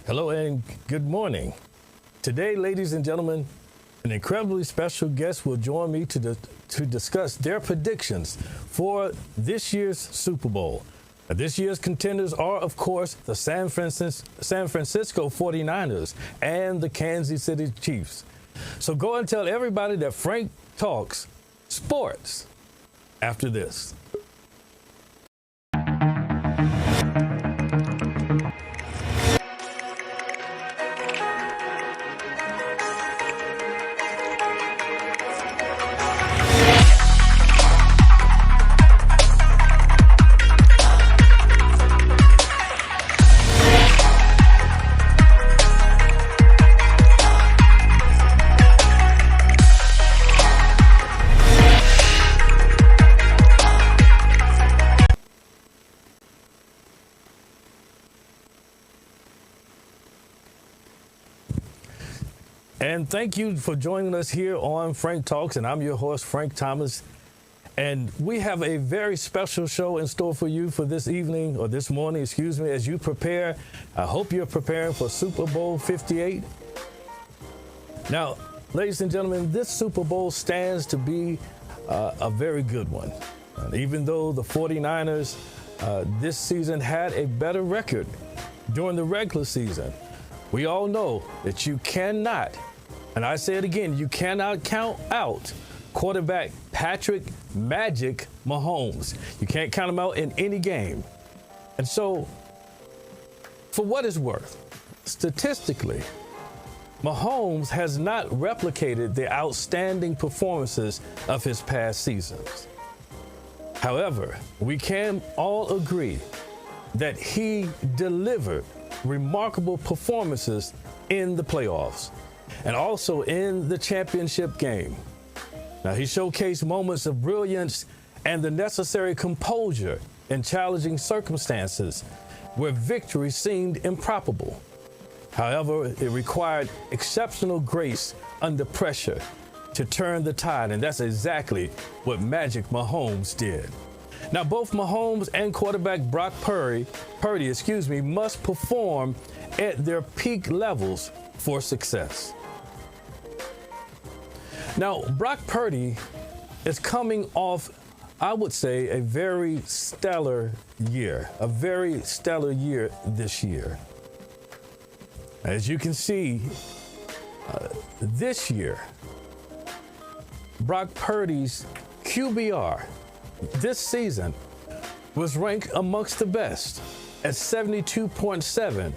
Hello and good morning. Today, ladies and gentlemen, an incredibly special guest will join me to discuss their predictions for this year's Super Bowl. Now, this year's contenders are, of course, the San Francisco 49ers and the Kansas City Chiefs. So go and tell everybody that Frank talks sports after this. And thank you for joining us here on Frank Talks, and I'm your host, Frank Thomas. And we have a very special show in store for you for this evening, or this morning, excuse me, as you prepare. I hope you're preparing for Super Bowl 58. Now, ladies and gentlemen, this Super Bowl stands to be a very good one. And even though the 49ers this season had a better record during the regular season, we all know that you cannot, and I say it again, you cannot count out quarterback Patrick Magic Mahomes. You can't count him out in any game. And so, for what it's worth, statistically, Mahomes has not replicated the outstanding performances of his past seasons. However, we can all agree that he delivered remarkable performances in the playoffs and also in the championship game. Now, he showcased moments of brilliance and the necessary composure in challenging circumstances where victory seemed improbable. However, it required exceptional grace under pressure to turn the tide, and that's exactly what Magic Mahomes did. Now, both Mahomes and quarterback Brock Purdy, must perform at their peak levels for success. Now, Brock Purdy is coming off, I would say, a very stellar year this year. As you can see, this year, Brock Purdy's QBR this season was ranked amongst the best at 72.7,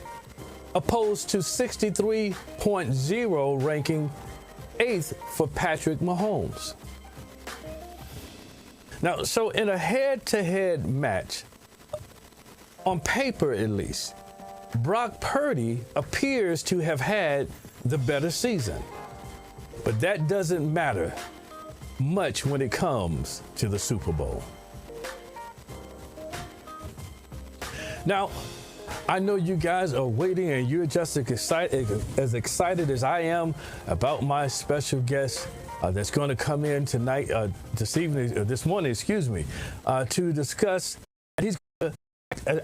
opposed to 63.0 ranking 8th for Patrick Mahomes. Now, so in a head-to-head match, on paper at least, Brock Purdy appears to have had the better season. But that doesn't matter much when it comes to the Super Bowl. Now, I know you guys are waiting and you're just as excited as I am about my special guest that's going to come in tonight, this morning, to discuss. He's,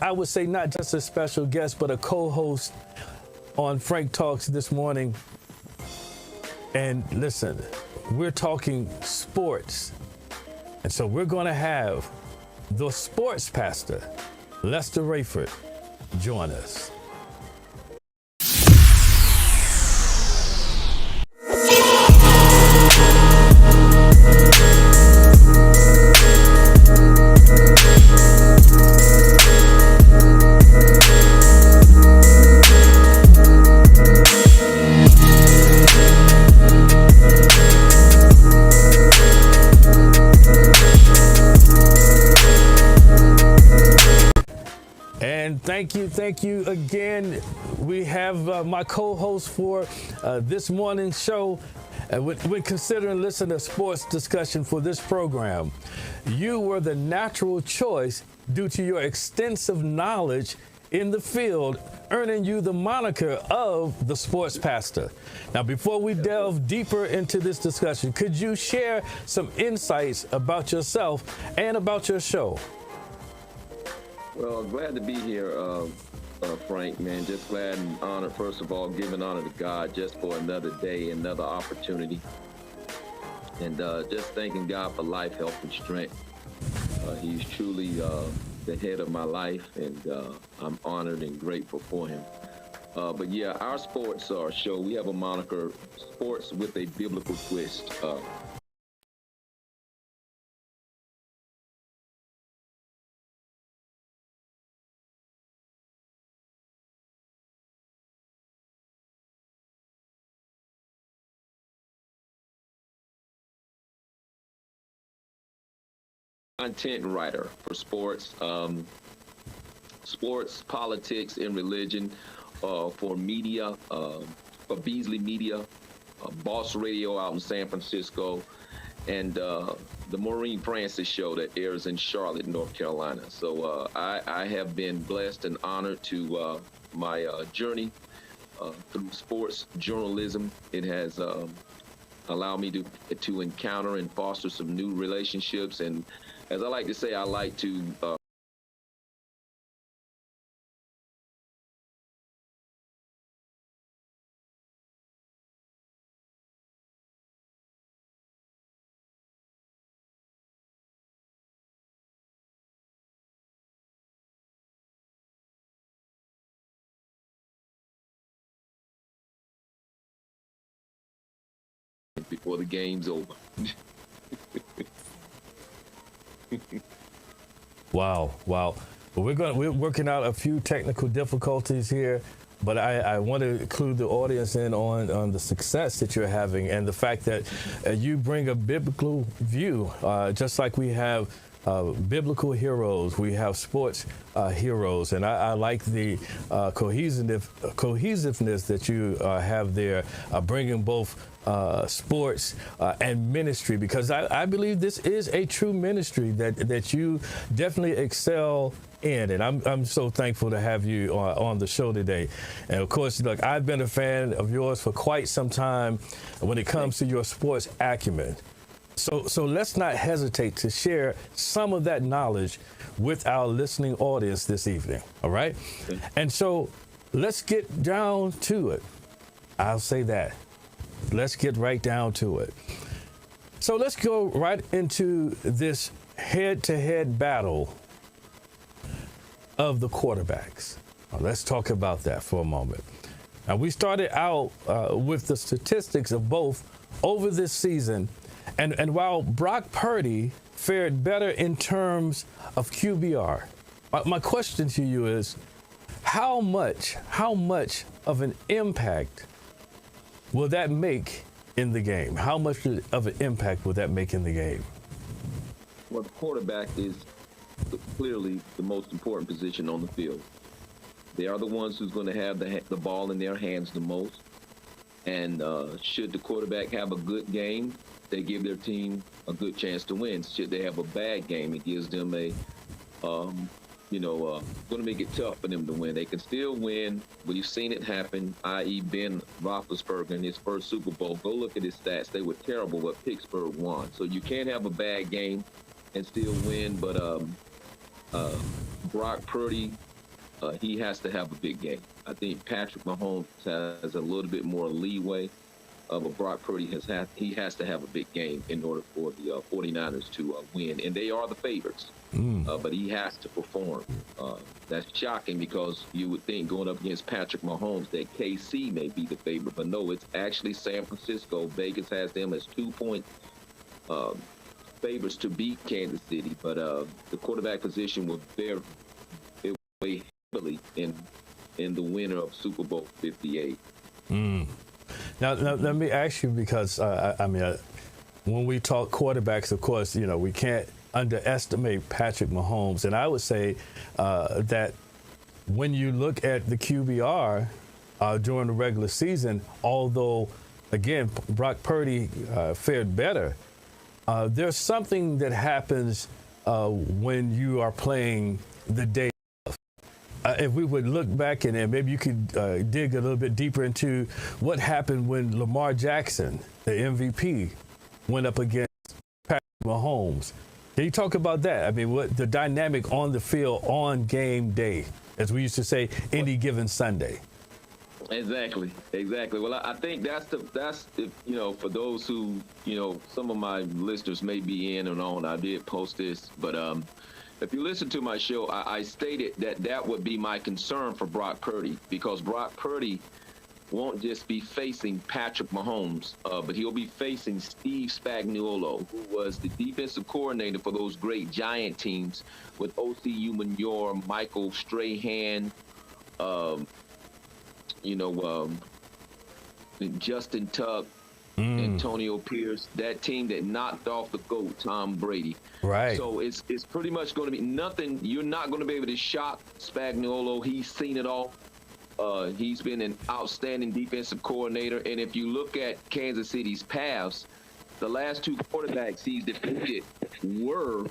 I would say, not just a special guest, but a co-host on Frank Talks this morning. And listen, we're talking sports. And so we're going to have the sports pastor, Lester Rayford, join us. Thank you again. We have my co-host for this morning's show. When considering listening to sports discussion for this program, you were the natural choice due to your extensive knowledge in the field, earning you the moniker of the sports pastor. Now, before we delve deeper into this discussion, could you share some insights about yourself and about your show? Well, glad to be here, Frank, man. Just glad and honored, first of all, giving honor to God just for another day, another opportunity. And just thanking God for life, health, and strength. He's truly the head of my life, and I'm honored and grateful for him. But yeah, our sports show, we have a moniker, Sports with a Biblical Twist. Content writer for sports, politics, and religion, for media, for Beasley Media, Boss Radio out in San Francisco, and the Maureen Francis show that airs in Charlotte, North Carolina. So I have been blessed and honored to my journey through sports journalism. It has allowed me to encounter and foster some new relationships, and as I like to say, I like to before the game's over. Wow. Well, we're working out a few technical difficulties here, but I want to include the audience in on the success that you're having and the fact that you bring a biblical view, just like we have biblical heroes, we have sports heroes, and I like the cohesiveness that you have there, bringing both sports and ministry, because I believe this is a true ministry that you definitely excel in, and I'm so thankful to have you on the show today. And of course, look, I've been a fan of yours for quite some time when it comes to your sports acumen. So let's not hesitate to share some of that knowledge with our listening audience this evening, all right? And so let's get down to it. I'll say that. Let's get right down to it. So let's go right into this head-to-head battle of the quarterbacks. Now, let's talk about that for a moment. Now, we started out with the statistics of both over this season. And while Brock Purdy fared better in terms of QBR, my question to you is, how much of an impact will that make in the game? How much of an impact will that make in the game? Well, the quarterback is clearly the most important position on the field. They are the ones who's going to have the ball in their hands the most. And should the quarterback have a good game, they give their team a good chance to win. Should they have a bad game, it gives them a going to make it tough for them to win. They can still win. We've seen it happen, i.e. Ben Roethlisberger in his first Super Bowl. Go look at his stats. They were terrible, but Pittsburgh won. So you can't have a bad game and still win. But Brock Purdy, he has to have a big game. I think Patrick Mahomes has a little bit more leeway. But Brock Purdy has to have a big game in order for the 49ers to win. And they are the favorites. But he has to perform. That's shocking because you would think going up against Patrick Mahomes that KC may be the favorite. But no, it's actually San Francisco. Vegas has them as 2-point favorites to beat Kansas City. But the quarterback position will weigh heavily in the winner of Super Bowl 58. Now, let me ask you, because when we talk quarterbacks, of course, we can't underestimate Patrick Mahomes. And I would say that when you look at the QBR during the regular season, although, again, Brock Purdy fared better, there's something that happens when you are playing the day. If we would look back and maybe you could dig a little bit deeper into what happened when Lamar Jackson, the MVP, went up against Patrick Mahomes. Can you talk about that? I mean, what the dynamic on the field on game day, as we used to say, any given Sunday. Exactly. Well, I think that's for those who, some of my listeners may be in and on. I did post this, but if you listen to my show, I stated that would be my concern for Brock Purdy, because Brock Purdy won't just be facing Patrick Mahomes, but he'll be facing Steve Spagnuolo, who was the defensive coordinator for those great Giant teams with O.C. Umenyiora, Michael Strahan, Justin Tuck, Antonio Pierce, that team that knocked off the GOAT, Tom Brady. Right. So it's pretty much going to be nothing. You're not going to be able to shock Spagnuolo. He's seen it all. He's been an outstanding defensive coordinator. And if you look at Kansas City's paths, the last two quarterbacks he's defeated were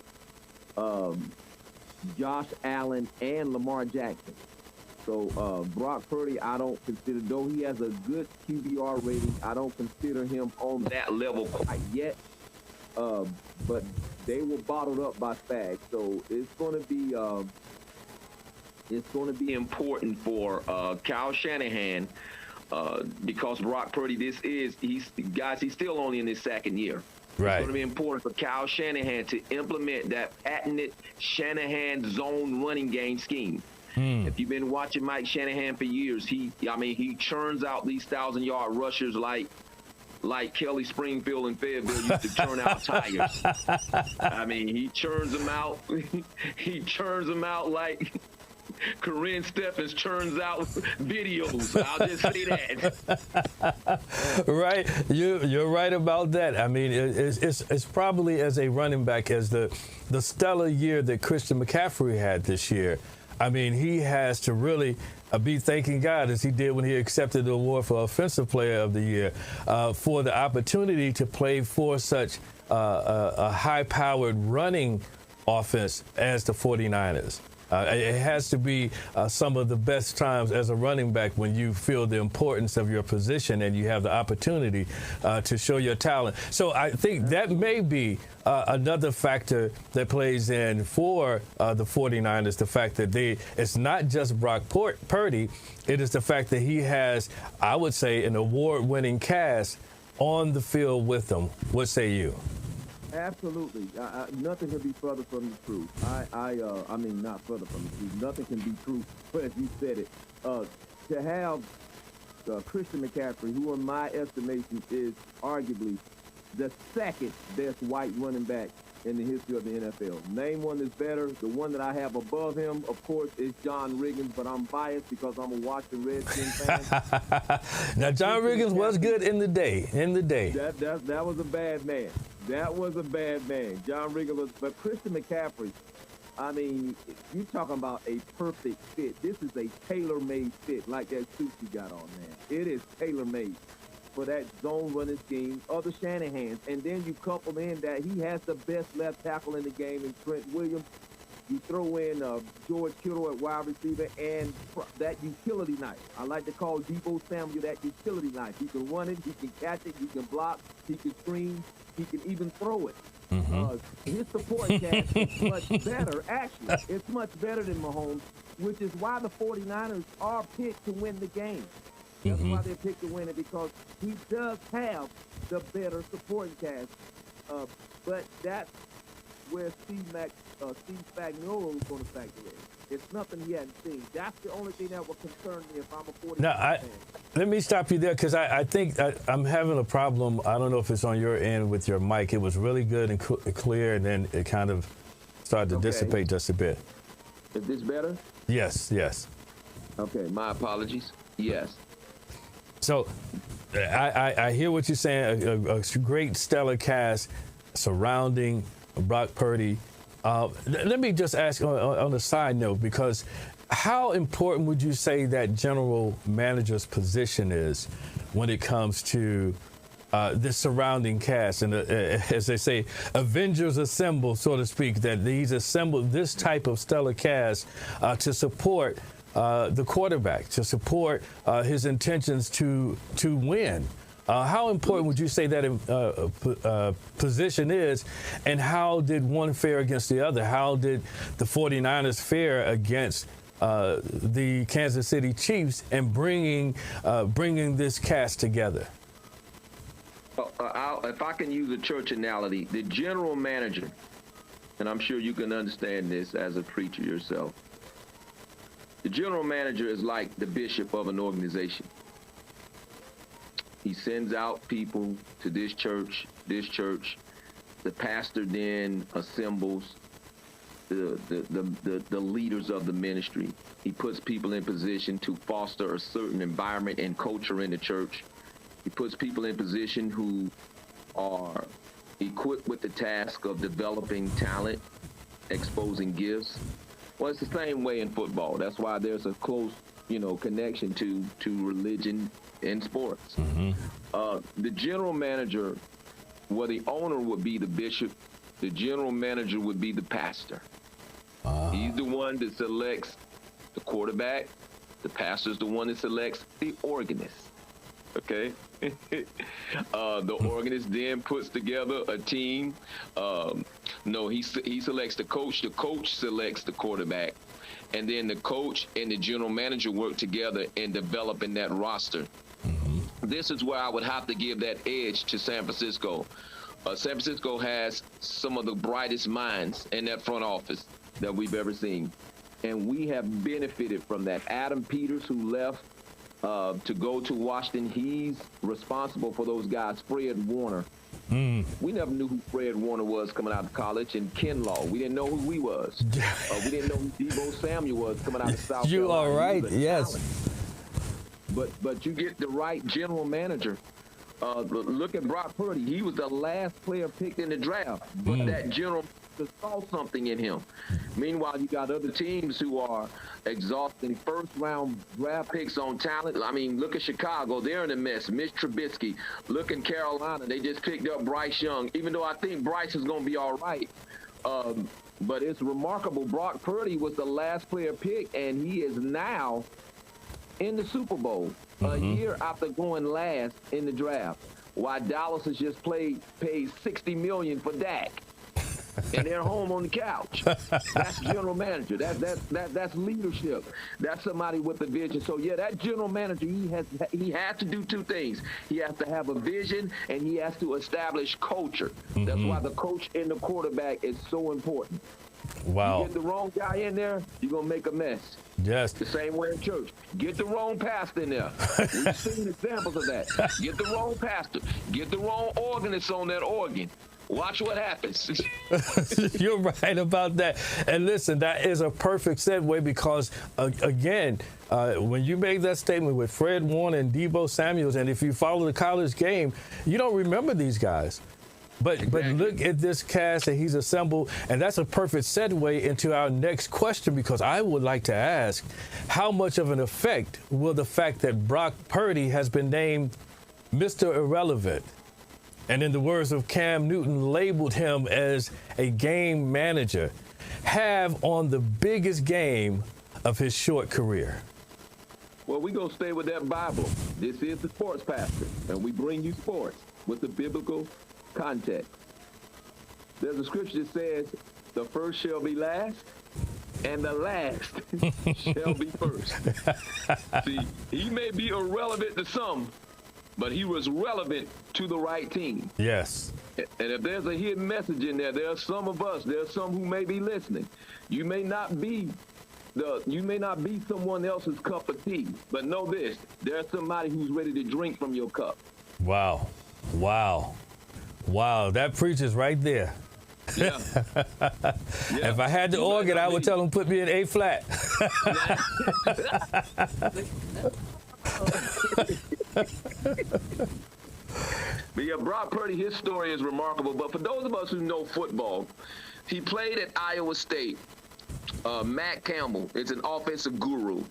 Josh Allen and Lamar Jackson. So Brock Purdy, I don't consider, though he has a good QBR rating, I don't consider him on that level quite yet. But they were bottled up by Spag, so it's going to be important for Kyle Shanahan because Brock Purdy, he's still only in his second year. Right. It's going to be important for Kyle Shanahan to implement that patented Shanahan zone running game scheme. If you've been watching Mike Shanahan for years, he churns out these 1,000-yard rushers like Kelly Springfield and Fayetteville used to churn out tires. I mean, he churns them out. He churns them out like Corinne Stephens churns out videos. I'll just say that. Right, you're right about that. I mean, it's probably as a running back as the stellar year that Christian McCaffrey had this year. I mean, he has to really be thanking God, as he did when he accepted the award for Offensive Player of the Year, for the opportunity to play for such a high-powered running offense as the 49ers. It has to be some of the best times as a running back when you feel the importance of your position and you have the opportunity to show your talent. So I think that may be another factor that plays in for the 49ers, the fact that it's not just Brock Purdy, it is the fact that he has, I would say, an award-winning cast on the field with them. What say you? Absolutely. Nothing can be further from the truth. I mean, not further from the truth. Nothing can be true, but as you said it, to have Christian McCaffrey, who in my estimation is arguably the second best white running back in the history of the NFL. Name one that's better. The one that I have above him, of course, is John Riggins, but I'm biased because I'm a Washington Redskins fan. Now, John Riggins was good in the day. That was a bad man. That was a bad man. John Riggins was, but Christian McCaffrey, I mean, you're talking about a perfect fit. This is a tailor-made fit, like that suit you got on, man. It is tailor-made for that zone running scheme of the Shanahans. And then you couple in that he has the best left tackle in the game in Trent Williams. You throw in George Kittle at wide receiver and that utility knife. I like to call Deebo Samuel that utility knife. He can run it, he can catch it, he can block, he can screen, he can even throw it. His support cast is much better, actually. It's much better than Mahomes, which is why the 49ers are picked to win the game. That's why they're picked to win it, because he does have the better supporting cast. But that's where Steve Spagnuolo is going to factor in. It's nothing he hadn't seen. That's the only thing that would concern me if I'm a 49ers fan. Let me stop you there, because I think I'm having a problem. I don't know if it's on your end with your mic. It was really good and clear, and then it kind of started to dissipate just a bit. Is this better? Yes. Okay. My apologies. Yes. So I hear what you're saying, a great stellar cast surrounding Brock Purdy. Let me just ask on a side note, because how important would you say that general manager's position is when it comes to this surrounding cast? And as they say, Avengers assemble, so to speak, that he's assembled this type of stellar cast to support the quarterback, to support his intentions to win. How important would you say that position is, and how did one fare against the other? How did the 49ers fare against the Kansas City Chiefs and bringing this cast together? If I can use a church analogy, the general manager, and I'm sure you can understand this as a preacher yourself, the general manager is like the bishop of an organization. He sends out people to this church. The pastor then assembles the leaders of the ministry. He puts people in position to foster a certain environment and culture in the church. He puts people in position who are equipped with the task of developing talent, exposing gifts. Well, it's the same way in football. That's why there's a close, connection to religion in sports. The general manager, well, the owner would be the bishop. The general manager would be the pastor. He's the one that selects the quarterback. The pastor's the one that selects the organist. Okay? The organist then puts together a team. He selects the coach. The coach selects the quarterback. And then the coach and the general manager work together in developing that roster. This is where I would have to give that edge to San Francisco. San Francisco has some of the brightest minds in that front office that we've ever seen. And we have benefited from that. Adam Peters, who left to go to Washington, he's responsible for those guys. Fred Warner. We never knew who Fred Warner was coming out of college, and Ken Law. We didn't know who he was. We didn't know who Deebo Samuel was coming out of South Carolina. You are right, yes. But you get the right general manager. Look at Brock Purdy. He was the last player picked in the draft, but that general saw something in him. Meanwhile, you got other teams who are exhausting first-round draft picks on talent. I mean, look at Chicago. They're in a mess. Mitch Trubisky. Look in Carolina. They just picked up Bryce Young, even though I think Bryce is going to be all right. But it's remarkable. Brock Purdy was the last player picked, and he is now in the Super Bowl a year after going last in the draft. While Dallas has just paid $60 million for Dak. And they're home on the couch. That's general manager. That's leadership. That's somebody with a vision. So yeah, that general manager, he has to do two things. He has to have a vision, and he has to establish culture. That's why the coach and the quarterback is so important. Wow. You get the wrong guy in there, you're gonna make a mess. Yes. The same way in church. Get the wrong pastor in there. We've seen examples of that. Get the wrong pastor. Get the wrong organist on that organ. Watch what happens. You're right about that. And listen, that is a perfect segue, because, again, when you made that statement with Fred Warner and Deebo Samuels, and if you follow the college game, you don't remember these guys. But look at this cast that he's assembled, and that's a perfect segue into our next question, because I would like to ask, how much of an effect will the fact that Brock Purdy has been named Mr. Irrelevant and in the words of Cam Newton, labeled him as a game manager, have on the biggest game of his short career? Well, we're going to stay with that Bible. This is the Sports Pastor, and we bring you sports with the biblical context. There's a scripture that says, the first shall be last, and the last shall be first. See, he may be irrelevant to some, but he was relevant to the right team. Yes. And if there's a hidden message in there, there are some of us, there are some who may be listening. You may not be someone else's cup of tea, but know this, there's somebody who's ready to drink from your cup. Wow. Wow. Wow. That preaches right there. Yeah. If I had the organ, I would tell him, put me in A flat. But yeah, Brock Purdy, his story is remarkable. But for those of us who know football, he played at Iowa State. Matt Campbell is an offensive guru.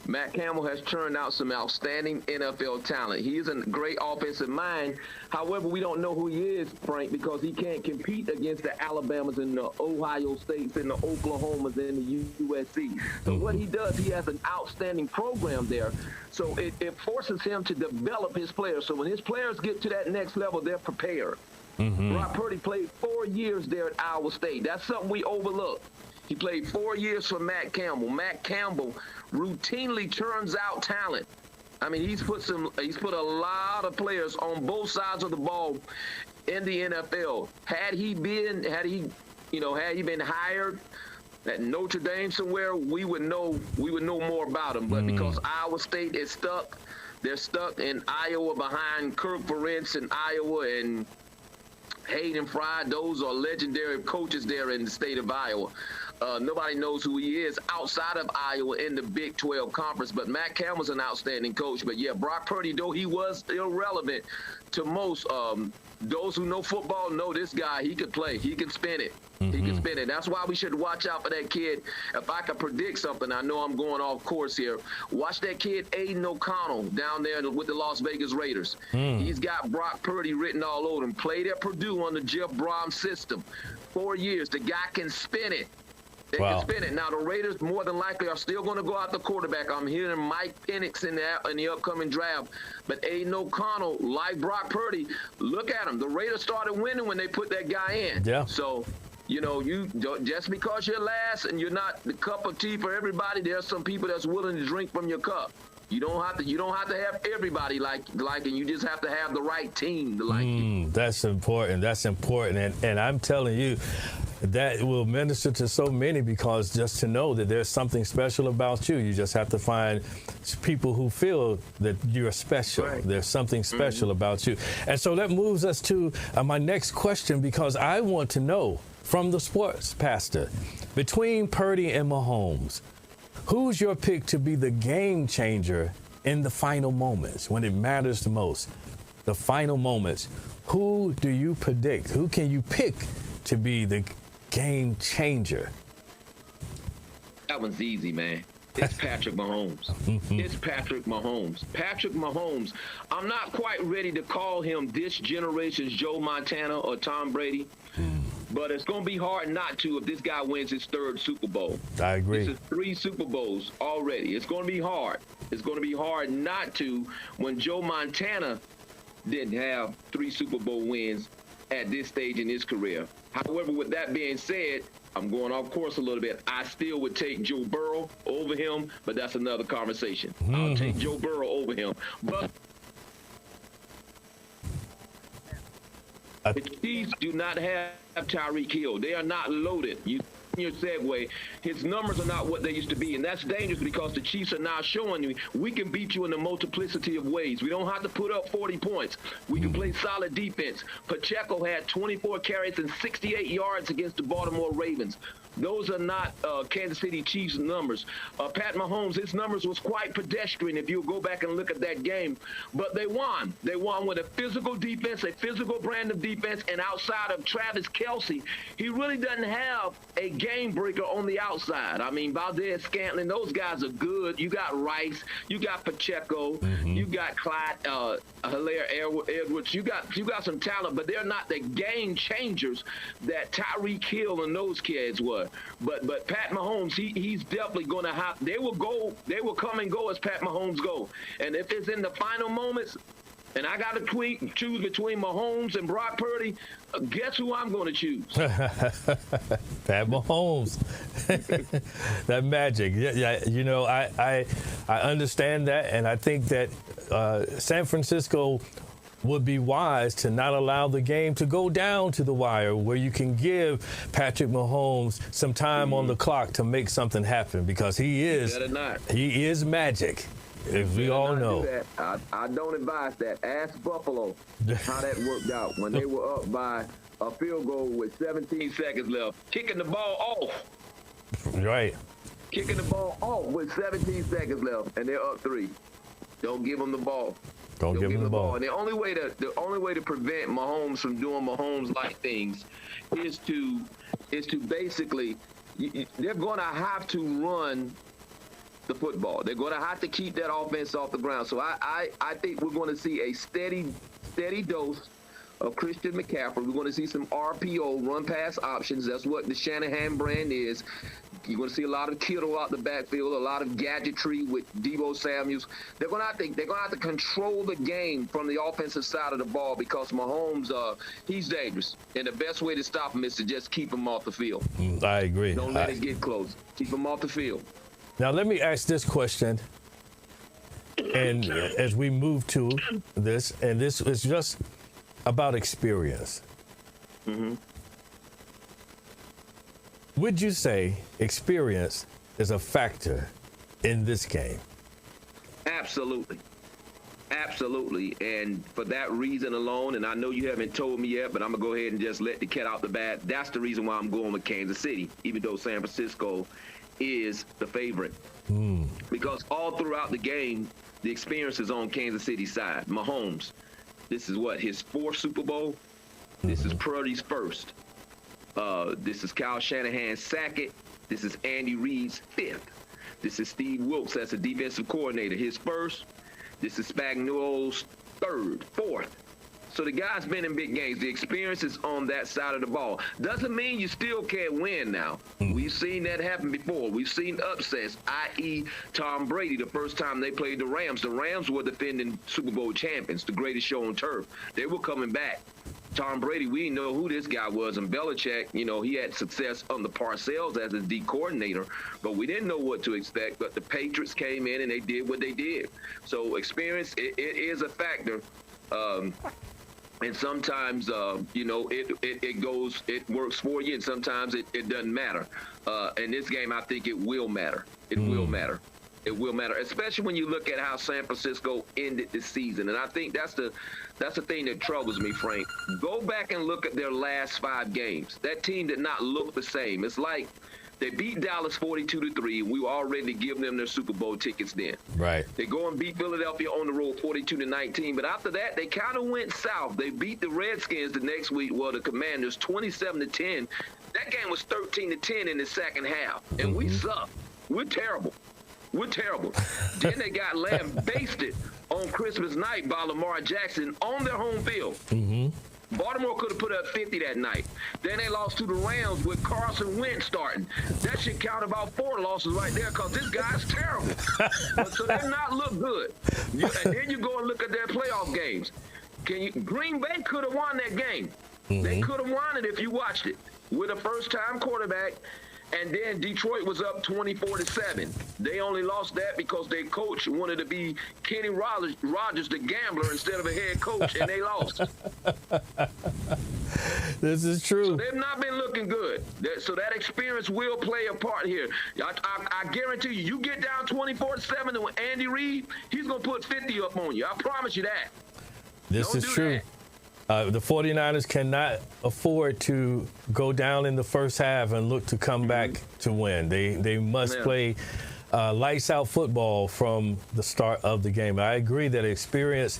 Matt Campbell has turned out some outstanding NFL talent. He is a great offensive mind. However, we don't know who he is, Frank, because he can't compete against the Alabamas and the Ohio States and the Oklahomas and the USC. So what he does, he has an outstanding program there. So it forces him to develop his players. So when his players get to that next level, they're prepared. Brock Purdy played 4 years there at Iowa State. That's something we overlook. He played 4 years for Matt Campbell. Matt Campbell routinely turns out talent. I mean, he's put a lot of players on both sides of the ball in the NFL. Had he been hired at Notre Dame somewhere, we would know more about him. But because Iowa State is stuck, they're stuck in Iowa behind Kirk Ferentz in Iowa and Hayden Fry. Those are legendary coaches there in the state of Iowa. Nobody knows who he is outside of Iowa in the Big 12 Conference, but Matt Campbell's an outstanding coach. But yeah, Brock Purdy, though he was irrelevant to most, those who know football know this guy. He could play. He can spin it. He can spin it. That's why we should watch out for that kid. If I could predict something, I know I'm going off course here. Watch that kid, Aiden O'Connell, down there with the Las Vegas Raiders. He's got Brock Purdy written all over him. Played at Purdue under Jeff Brom's system. 4 years. The guy can spin it. They can spin it. Now, the Raiders more than likely are still going to go out the quarterback. I'm hearing Mike Penix in the upcoming draft. But Aiden O'Connell, like Brock Purdy, look at him. The Raiders started winning when they put that guy in. Yeah. So, you just because you're last and you're not the cup of tea for everybody, there's some people that's willing to drink from your cup. You don't have to have everybody like and you just have to have the right team to like you. That's important. That's important. And I'm telling you, that will minister to so many, because just to know that there's something special about you, you just have to find people who feel that you're special. Right. There's something special about you. And so that moves us to my next question, because I want to know from the sports pastor, between Purdy and Mahomes, who's your pick to be the game changer in the final moments when it matters the most? The final moments. Who do you predict? Who can you pick to be the game changer? That one's easy, man. It's Patrick Mahomes. It's Patrick Mahomes. Patrick Mahomes. I'm not quite ready to call him this generation's Joe Montana or Tom Brady, but it's going to be hard not to if this guy wins his 3rd Super Bowl. I agree. This is 3 Super Bowls already. It's going to be hard. It's going to be hard not to when Joe Montana didn't have 3 Super Bowl wins at this stage in his career. However, with that being said, I'm going off course a little bit. I still would take Joe Burrow over him, but that's another conversation. I'll take Joe Burrow over him. But the Chiefs do not have Tyreek Hill. They are not loaded. Your segue, his numbers are not what they used to be, and that's dangerous because the Chiefs are now showing you we can beat you in a multiplicity of ways. We don't have to put up 40 points. We can play solid defense. Pacheco had 24 carries and 68 yards against the Baltimore Ravens. Those are not Kansas City Chiefs numbers. Pat Mahomes, his numbers was quite pedestrian if you go back and look at that game. But they won. They won with a physical defense, a physical brand of defense, and outside of Travis Kelce, he really doesn't have a game breaker on the outside. I mean, Valdez Scantling, those guys are good. You got Rice, you got Pacheco, you got Clyde Hilaire Edwards. You got some talent, but they're not the game changers that Tyreek Hill and those kids were. But Pat Mahomes, he's definitely going to have. They will come and go as Pat Mahomes go. And if it's in the final moments, and I got to choose between Mahomes and Brock Purdy, guess who I'm going to choose? Pat Mahomes. That magic. Yeah, you know, I understand that, and I think that San Francisco would be wise to not allow the game to go down to the wire, where you can give Patrick Mahomes some time on the clock to make something happen, because he is magic, as we all know. I don't advise that. Ask Buffalo how that worked out when they were up by a field goal with 17 seconds left, Kicking the ball off. Right. Kicking the ball off with 17 seconds left, and they're up 3. Don't give them the ball. Don't give him the ball. And the only way to prevent Mahomes from doing Mahomes-like things is to basically, they're going to have to run the football. They're going to have to keep that offense off the ground. So I think we're going to see a steady dose of Christian McCaffrey. We're going to see some RPO, run pass options. That's what the Shanahan brand is. You're going to see a lot of Kittle out the backfield, a lot of gadgetry with Deebo Samuels. They're going to have to control the game from the offensive side of the ball, because Mahomes, he's dangerous. And the best way to stop him is to just keep him off the field. I agree. Don't let it get close. Keep him off the field. Now, let me ask this question. And as we move to this, and this is just about experience. Mm-hmm. Would you say experience is a factor in this game? Absolutely. Absolutely. And for that reason alone, and I know you haven't told me yet, but I'm going to go ahead and just let the cat out the bag. That's the reason why I'm going with Kansas City, even though San Francisco is the favorite. Because all throughout the game, the experience is on Kansas City's side. Mahomes, this is what, his 4th Super Bowl? This is Purdy's 1st. This is Kyle Shanahan's 2nd. This is Andy Reid's 5th. This is Steve Wilkes as a defensive coordinator, his 1st. This is Spagnuolo's 3rd, 4th. So the guy's been in big games. The experience is on that side of the ball. Doesn't mean you still can't win now. We've seen that happen before. We've seen upsets, i.e. Tom Brady, the first time they played the Rams. The Rams were defending Super Bowl champions, the greatest show on turf. They were coming back. Tom Brady, we didn't know who this guy was. And Belichick, you know, he had success under Parcells as a D coordinator, but we didn't know what to expect. But the Patriots came in and they did what they did. So experience, it is a factor. And sometimes, you know, it works for you, and sometimes it doesn't matter. In this game, I think it will matter. It will matter. It will matter, especially when you look at how San Francisco ended the season. And I think that's the thing that troubles me, Frank. Go back and look at their last 5 games. That team did not look the same. It's like they beat Dallas 42-3, and we were already giving them their Super Bowl tickets then. Right. They go and beat Philadelphia on the road 42-19, but after that, they kind of went south. They beat the Redskins the next week, well, the Commanders 27-10. That game was 13-10 in the second half, and we suck. We're terrible. We're terrible. Then they got lambasted on Christmas night by Lamar Jackson on their home field. Baltimore could have put up 50 that night. Then they lost to the Rams with Carson Wentz starting. That should count about 4 losses right there, because this guy's terrible. So they're not look good. And then you go and look at their playoff games. Green Bay could have won that game. They could have won it if you watched it. With a first-time quarterback. And then Detroit was up 24-7. They only lost that because their coach wanted to be Kenny Rogers, the gambler, instead of a head coach, and they lost. This is true. So they've not been looking good. So that experience will play a part here. I guarantee you, you get down 24-7 with Andy Reid, he's going to put 50 up on you. I promise you that. This Don't is do true. that. The 49ers cannot afford to go down in the first half and look to come back to win. They must play lights out football from the start of the game. I agree that experience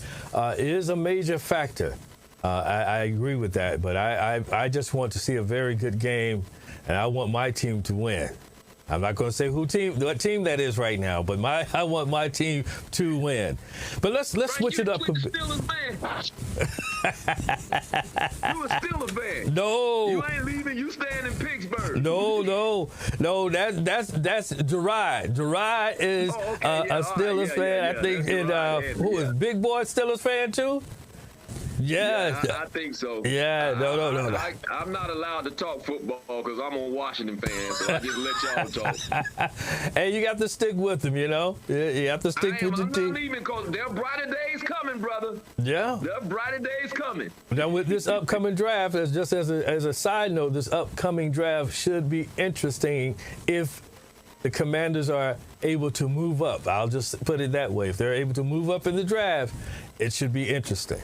is a major factor. I agree with that, but I just want to see a very good game, and I want my team to win. I'm not going to say what team that is right now, but I want my team to win. But let's switch it up a bit. Steelers fan. You a Steelers fan. No. You ain't leaving. You staying in Pittsburgh. No. That's Gerard. Gerard is a Steelers fan. I think. Who is Big Boy Steelers fan too? Yeah, I think so. Yeah, no. I'm not allowed to talk football because I'm a Washington fan, so I just let y'all talk. Hey, you got to stick with them, you know? You have to stick with your team. I'm not leaving because there are brighter days coming, brother. Yeah. There are brighter days coming. Now, with this upcoming draft, as a side note, this upcoming draft should be interesting if the Commanders are able to move up. I'll just put it that way. If they're able to move up in the draft, it should be interesting.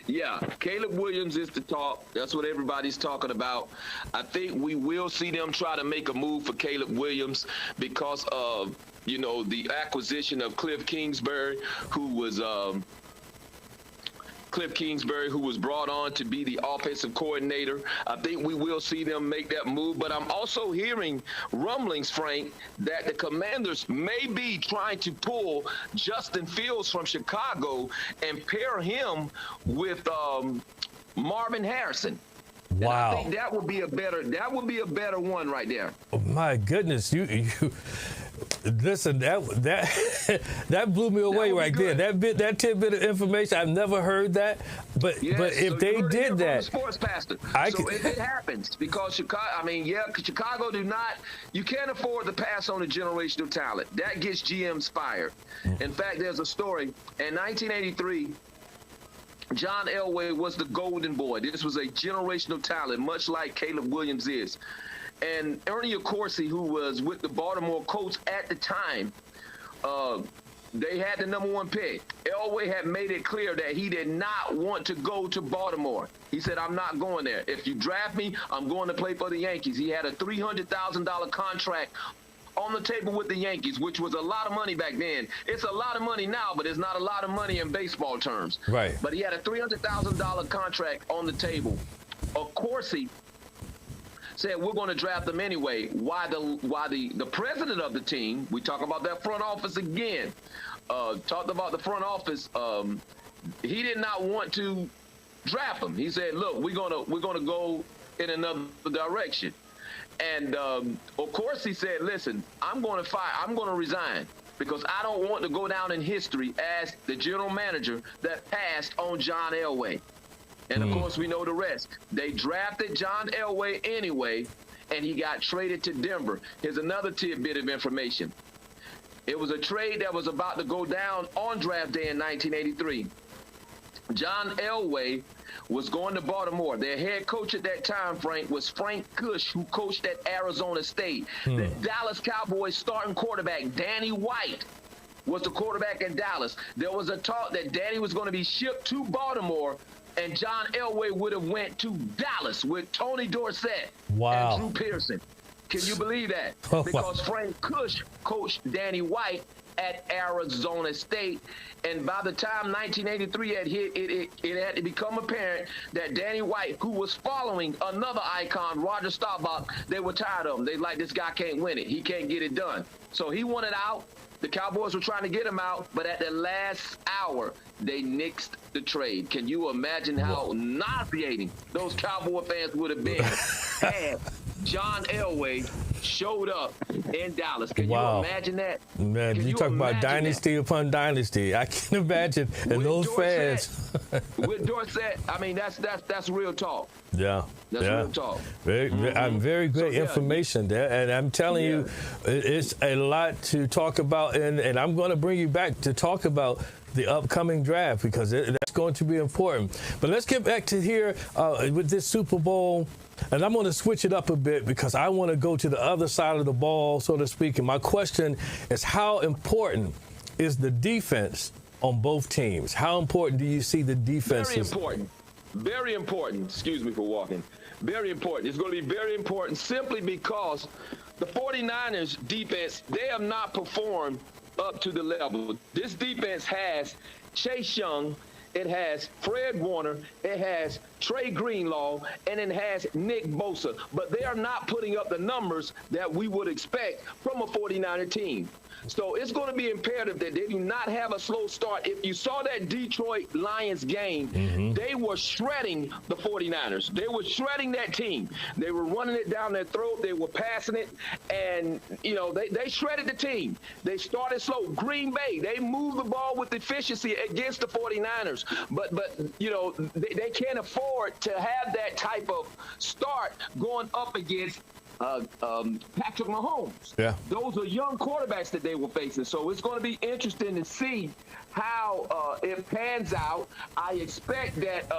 Yeah, Caleb Williams is the talk. That's what everybody's talking about. I think we will see them try to make a move for Caleb Williams because of, the acquisition of Cliff Kingsbury, who was brought on to be the offensive coordinator. I think we will see them make that move, but I'm also hearing rumblings, Frank, that the Commanders may be trying to pull Justin Fields from Chicago and pair him with Marvin Harrison. Wow. And I think that would be a better one right there. Oh, my goodness, you listen, that blew me away right there. That tidbit of information, I've never heard that. But if they did that, sports pastor. If it happens, because Chicago you can't afford to pass on a generational talent. That gets GMs fired. In fact, there's a story in 1983. John Elway was the golden boy. This was a generational talent, much like Caleb Williams is. And Ernie Accorsi, who was with the Baltimore Colts at the time, they had the number 1 pick. Elway had made it clear that he did not want to go to Baltimore. He said, I'm not going there. If you draft me, I'm going to play for the Yankees. He had a $300,000 contract on the table with the Yankees, which was a lot of money back then. It's a lot of money now, but it's not a lot of money in baseball terms. Right. But he had a $300,000 contract on the table. Of course, he said, we're going to draft them anyway. Why the president of the team, we talk about that front office again, talked about the front office, he did not want to draft them. He said, look, we're gonna go in another direction. And of course, he said, listen, I'm going to resign because I don't want to go down in history as the general manager that passed on John Elway. And of course, we know the rest. They drafted John Elway anyway, and he got traded to Denver. Here's another tidbit of information. It was a trade that was about to go down on draft day in 1983. John Elway was going to Baltimore. Their head coach at that time, Frank, was Frank Kush, who coached at Arizona State. The Dallas Cowboys starting quarterback, Danny White, was the quarterback in Dallas. There was a talk that Danny was going to be shipped to Baltimore, and John Elway would have went to Dallas with Tony Dorsett and Drew Pearson. Can you believe that? Because Frank Kush coached Danny White at Arizona State. And by the time 1983 had hit, it had to become apparent that Danny White, who was following another icon, Roger Staubach, they were tired of him. They like, this guy can't win it. He can't get it done. So he wanted out. The Cowboys were trying to get him out, but at the last hour, they nixed the trade. Can you imagine how nauseating those Cowboy fans would have been had John Elway showed up in Dallas? Can you imagine that? Man, you talk about dynasty upon dynasty. I can imagine. And with those Dorsett, fans. with Dorsett, I mean, that's real talk. Yeah. That's real talk. I'm very great information there. And I'm telling you, it's a lot to talk about. And I'm going to bring you back to talk about the upcoming draft because that's going to be important. But let's get back to here with this Super Bowl. And I'm going to switch it up a bit because I want to go to the other side of the ball, so to speak. And my question is, how important is the defense on both teams? How important do you see the defenses? Very important. Very important. Excuse me for walking. Very important. It's going to be very important simply because the 49ers defense, they have not performed up to the level. This defense has Chase Young, it has Fred Warner, it has Trey Greenlaw, and it has Nick Bosa. But they are not putting up the numbers that we would expect from a 49er team. So it's going to be imperative that they do not have a slow start. If you saw that Detroit Lions game, they were shredding the 49ers. They were shredding that team. They were running it down their throat. They were passing it. And, you know, they shredded the team. They started slow. Green Bay, they moved the ball with efficiency against the 49ers. But you know, they can't afford to have that type of start going up against Patrick Mahomes. Yeah. Those are young quarterbacks that they were facing. So it's going to be interesting to see how it pans out. I expect that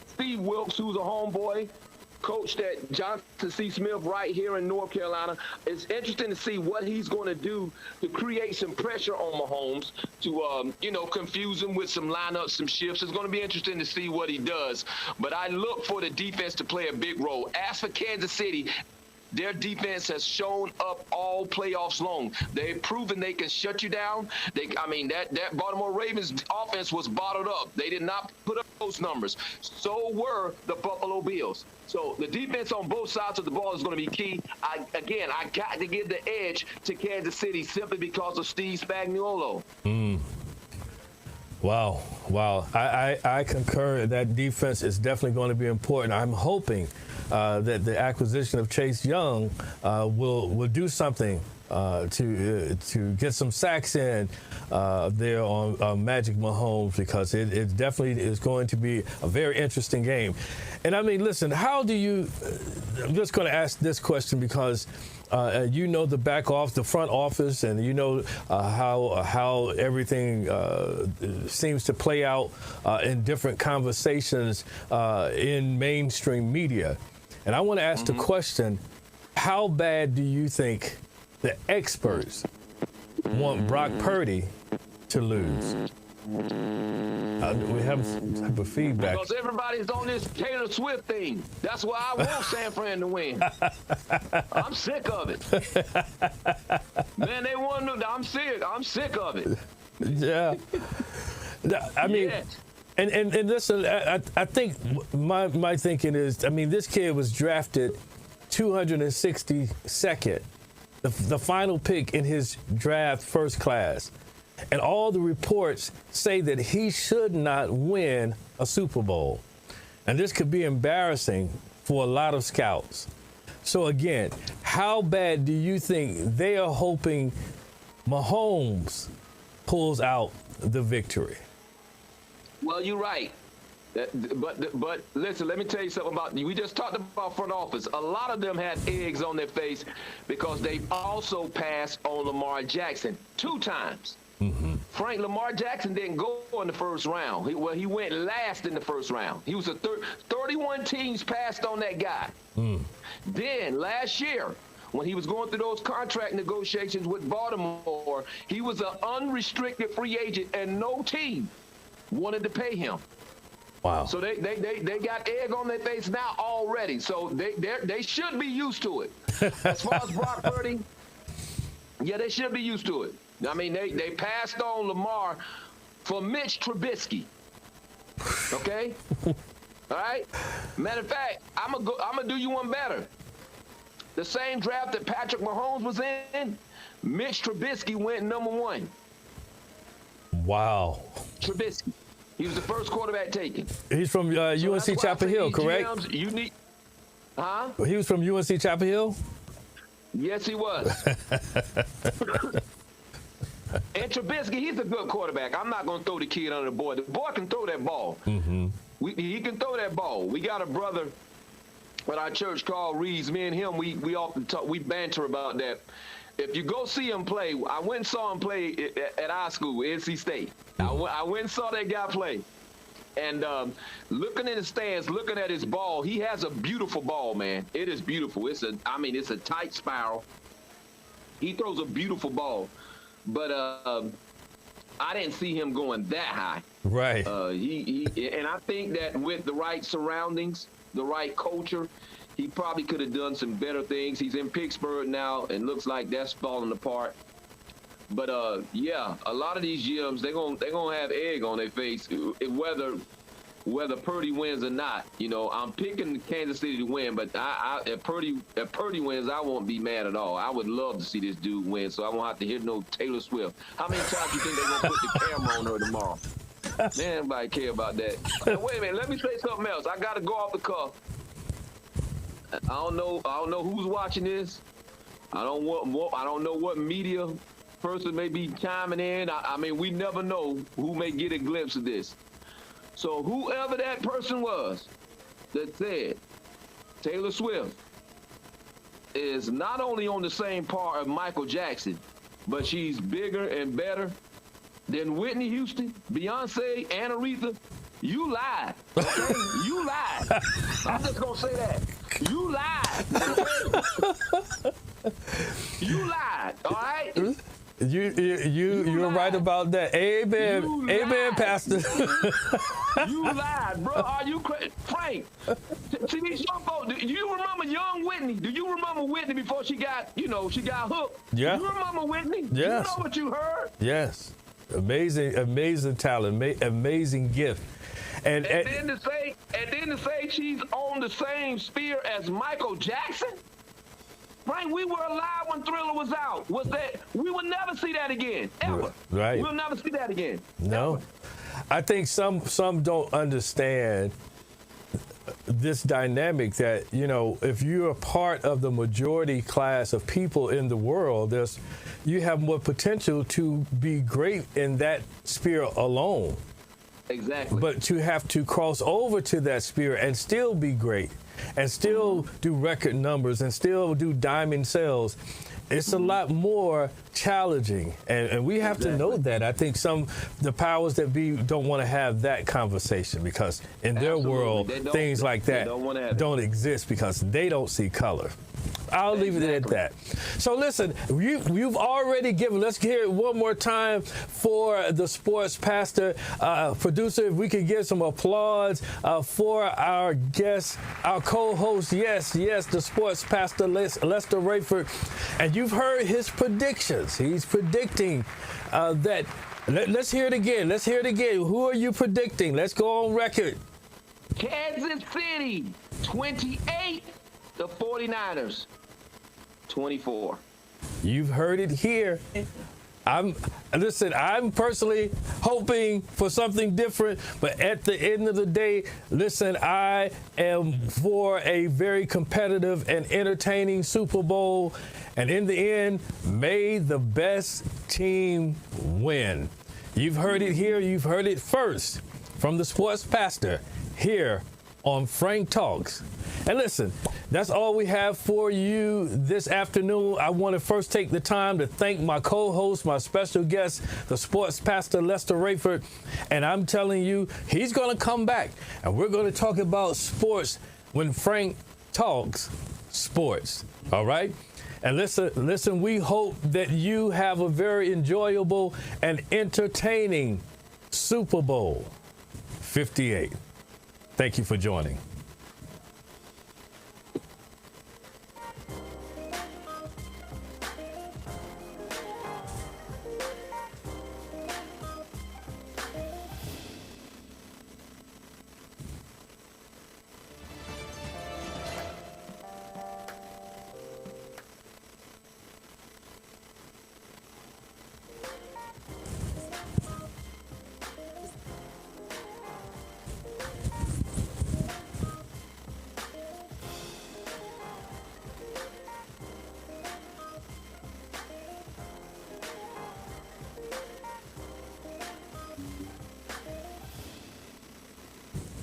Steve Wilkes, who's a homeboy, coached at Johnson C. Smith right here in North Carolina, it's interesting to see what he's going to do to create some pressure on Mahomes to, you know, confuse him with some lineups, some shifts. It's going to be interesting to see what he does. But I look for the defense to play a big role. As for Kansas City, their defense has shown up all playoffs long. They've proven they can shut you down. That Baltimore Ravens offense was bottled up. They did not put up those numbers. So were the Buffalo Bills. So the defense on both sides of the ball is going to be key. I got to give the edge to Kansas City simply because of Steve Spagnuolo. Wow. I concur that defense is definitely going to be important. I'm hoping that the acquisition of Chase Young will do something to get some sacks in there on Magic Mahomes, because it definitely is going to be a very interesting game. And I mean, listen, how do you? I'm just going to ask this question because you know the the front office, and you know how everything seems to play out in different conversations in mainstream media. And I want to ask the question: how bad do you think the experts want Brock Purdy to lose? We have some type of feedback. Because everybody's on this Taylor Swift thing. That's why I want San Fran to win. I'm sick of it. Man, they won. I'm sick of it. Yeah. I mean, Yes. and listen, I think my thinking is, I mean, this kid was drafted 262nd, the final pick in his draft first class. And all the reports say that he should not win a Super Bowl. And this could be embarrassing for a lot of scouts. So again, how bad do you think they are hoping Mahomes pulls out the victory? Well, you're right. But listen, let me tell you something about, we just talked about front office. A lot of them had eggs on their face because they also passed on Lamar Jackson 2 times. Frank, Lamar Jackson didn't go in the first round. He went last in the first round. He was 31 teams passed on that guy. Then last year, when he was going through those contract negotiations with Baltimore, he was an unrestricted free agent and no team wanted to pay him. Wow. So they got egg on their face now already. So they should be used to it. As far as Brock Purdy, yeah, they should be used to it. I mean, they passed on Lamar for Mitch Trubisky. Okay? All right? Matter of fact, I'm gonna do you one better. The same draft that Patrick Mahomes was in, Mitch Trubisky went number 1. Wow. Trubisky. He was the first quarterback taken. He's from UNC Chapel Hill, correct? GMs, you need, huh? He was from UNC Chapel Hill? Yes, he was. And Trubisky, he's a good quarterback. I'm not going to throw the kid under the boy. The boy can throw that ball. He can throw that ball. We got a brother at our church called Reeves. Me and him, we often talk, we banter about that. If you go see him play, I went and saw him play at our school, NC State. I went and saw that guy play. And looking in the stands, looking at his ball, he has a beautiful ball, man. It is beautiful. It's a tight spiral. He throws a beautiful ball. But I didn't see him going that high. Right. And I think that with the right surroundings, the right culture, he probably could have done some better things. He's in Pittsburgh now, and looks like that's falling apart. But yeah, a lot of these gyms, they're gonna have egg on their face, whether Purdy wins or not. You know, I'm picking Kansas City to win, but if Purdy wins, I won't be mad at all. I would love to see this dude win, so I won't have to hear no Taylor Swift. How many times do you think they're gonna put the camera on her tomorrow? Man, nobody care about that. Now, wait a minute, let me say something else. I gotta go off the cuff. I don't know who's watching this. I don't know what media person may be chiming in. I mean, we never know who may get a glimpse of this. So whoever that person was that said Taylor Swift is not only on the same par of Michael Jackson, but she's bigger and better than Whitney Houston, Beyonce, and Aretha, you lied. Okay? You lied. I'm just gonna say that. You lied. You lied. All right? You're right about that. Amen, Pastor. You lied, bro. Are you crazy? Frank, see these young folks, do you remember young Whitney? Do you remember Whitney before she got hooked? Yeah. You remember Whitney? Yes. You know what you heard? Yes. Amazing talent, amazing gift. And then to say she's on the same sphere as Michael Jackson? Frank, we were alive when Thriller was out. We will never see that again, ever. Right. We'll never see that again. No. Ever. I think some don't understand this dynamic that, you know, if you're a part of the majority class of people in the world, you have more potential to be great in that sphere alone. Exactly. But to have to cross over to that sphere and still be great and still do record numbers and still do diamond sales, it's a lot more challenging. And we have to know that. I think the powers that be don't want to have that conversation because in their world, things like that don't exist because they don't see color. I'll leave it at that. So listen, you've already given, let's hear it one more time for the sports pastor. Producer, if we could give some applause for our guest, our co-host, yes, the sports pastor, Lester Rayford. And you've heard his predictions. He's predicting that, let's hear it again. Who are you predicting? Let's go on record. Kansas City, 28. The 49ers, 24. You've heard it here. I'm personally hoping for something different, but at the end of the day, listen, I am for a very competitive and entertaining Super Bowl. And in the end, may the best team win. You've heard it here. You've heard it first from the sports pastor here on Frank Talks. And listen, that's all we have for you this afternoon. I want to first take the time to thank my co-host, my special guest, the sports pastor, Lester Rayford. And I'm telling you, he's going to come back and we're going to talk about sports when Frank talks sports. All right? And listen, we hope that you have a very enjoyable and entertaining Super Bowl 58. Thank you for joining.